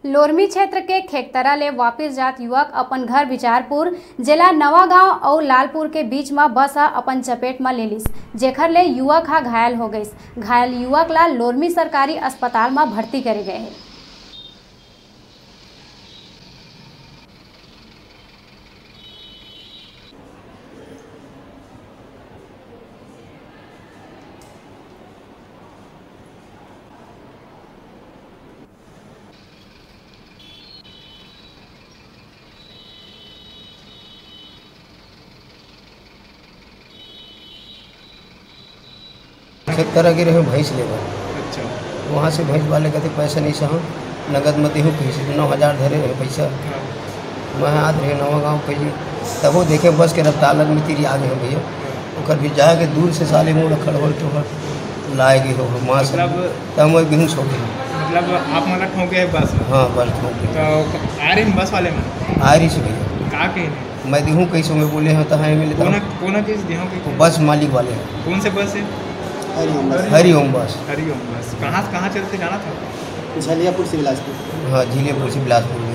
लोरमी क्षेत्र के खेकतरा ले वापिस जात युवक अपन घर बिचारपुर जिला नवागांव और लालपुर के बीच में बस अपन चपेट में ले लिस, जेखर ले युवक घायल हो गइस। घायल युवक ला लोरमी सरकारी अस्पताल में भर्ती करे गए हैं। खेतरा गिरे हैं भैंस लेकर। अच्छा। वहाँ से भैंस वाले कहते पैसा नहीं सह नगद मत हूँ पैसे 9,000 धरे रहे पैसा। मैं आद रहे नवागांव कहिए तब वो देखे बस के रफ्तार लग में तेरी आगे हो भैया और भी जाके दूर से साले मुँह रखल हो तो लाएगी हो माँ से तब मैं बेहोश हो गई। मतलब आप मतलब ठोके है बस? हाँ बस ठोके। तो आ रही बस वाले में? आ रही से भैया। कहाँ के मैं दिहूँ कैसे में बोले होता है मिलता कौन चीज़ दिहूँ के? बस मालिक वाले हैं। कौन से बस है? हरिओम बस। हरिओम बस। कहाँ चलते जाना था? झलियापुर से बिलासपुर। हाँ झिलियापुर से बिलासपुर में।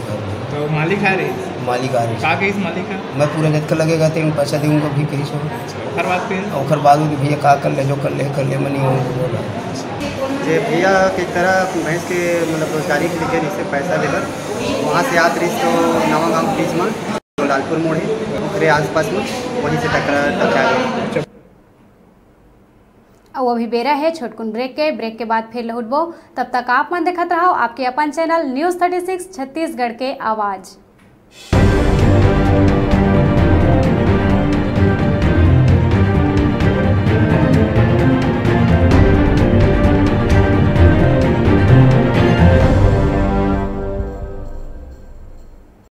तो मालिक आ रही? मालिक आ रही। कहाँ के इस मालिक का? मैं पूरा जत का लगेगा तो पैसा दूँगा भी कहीं से। हर बात पे और बाद में भैया का कर ले जो कर ले मनी हो बोला जे भैया के तरह भैंस के मतलब रोजगारी के लिए इससे पैसा लेकर वहाँ से आत रही तो नवागांव बीच में तो लालपुर मोड़ है ओकरे आसपास में वहीं से टकरा गए। और अभी बेरा है छोटकुन ब्रेक के बाद फिर लौटबो। तब तक आप मन देखत रहो आपके अपन चैनल न्यूज़ 36 छत्तीसगढ़ के आवाज़।